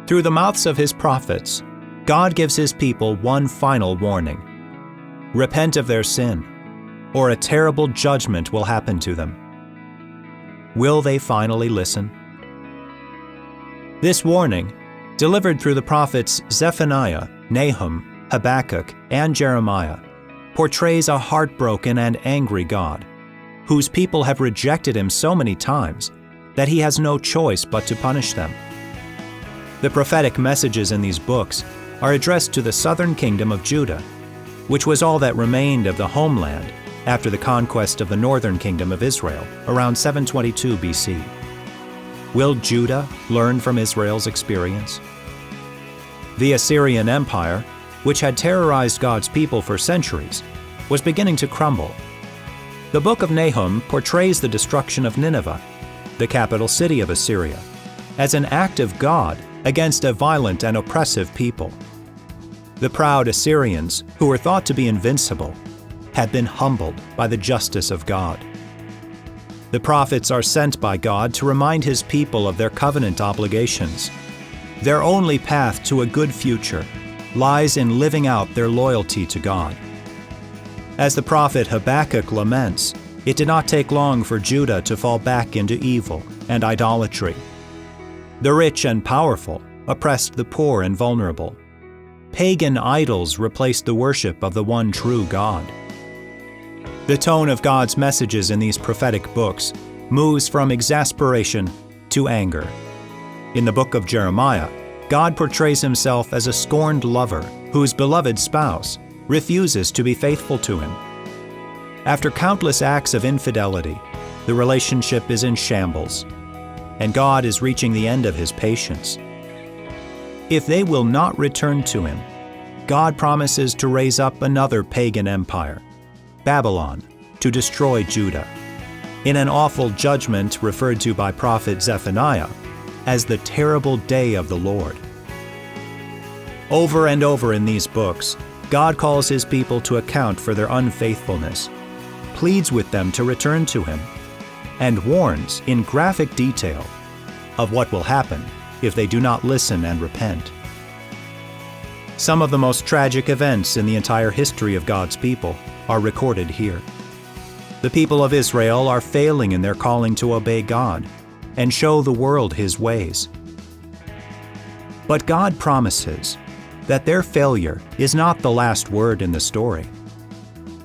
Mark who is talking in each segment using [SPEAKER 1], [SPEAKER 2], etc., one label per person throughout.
[SPEAKER 1] Through the mouths of his prophets, God gives his people one final warning. Repent of their sin, or a terrible judgment will happen to them. Will they finally listen? This warning, delivered through the prophets Zephaniah, Nahum, Habakkuk, and Jeremiah, portrays a heartbroken and angry God, whose people have rejected him so many times that he has no choice but to punish them. The prophetic messages in these books are addressed to the southern kingdom of Judah, which was all that remained of the homeland after the conquest of the northern kingdom of Israel around 722 BC. Will Judah learn from Israel's experience? The Assyrian Empire, which had terrorized God's people for centuries, was beginning to crumble. The book of Nahum portrays the destruction of Nineveh, the capital city of Assyria, as an act of God against a violent and oppressive people. The proud Assyrians, who were thought to be invincible, had been humbled by the justice of God. The prophets are sent by God to remind his people of their covenant obligations. Their only path to a good future lies in living out their loyalty to God. As the prophet Habakkuk laments, it did not take long for Judah to fall back into evil and idolatry. The rich and powerful oppressed the poor and vulnerable. Pagan idols replaced the worship of the one true God. The tone of God's messages in these prophetic books moves from exasperation to anger. In the book of Jeremiah, God portrays himself as a scorned lover whose beloved spouse refuses to be faithful to him. After countless acts of infidelity, the relationship is in shambles, and God is reaching the end of his patience. If they will not return to him, God promises to raise up another pagan empire, Babylon, to destroy Judah, in an awful judgment referred to by prophet Zephaniah as the terrible day of the Lord. Over and over in these books, God calls his people to account for their unfaithfulness, pleads with them to return to him, and warns in graphic detail of what will happen if they do not listen and repent. Some of the most tragic events in the entire history of God's people are recorded here. The people of Israel are failing in their calling to obey God and show the world his ways. But God promises that their failure is not the last word in the story.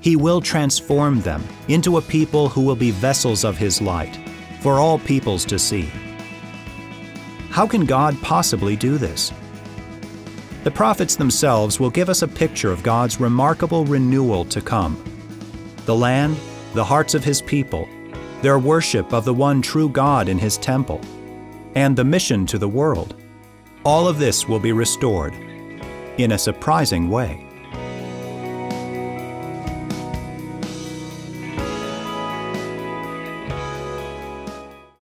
[SPEAKER 1] He will transform them into a people who will be vessels of his light for all peoples to see. How can God possibly do this? The prophets themselves will give us a picture of God's remarkable renewal to come. The land, the hearts of his people, their worship of the one true God in his temple, and the mission to the world. All of this will be restored in a surprising way.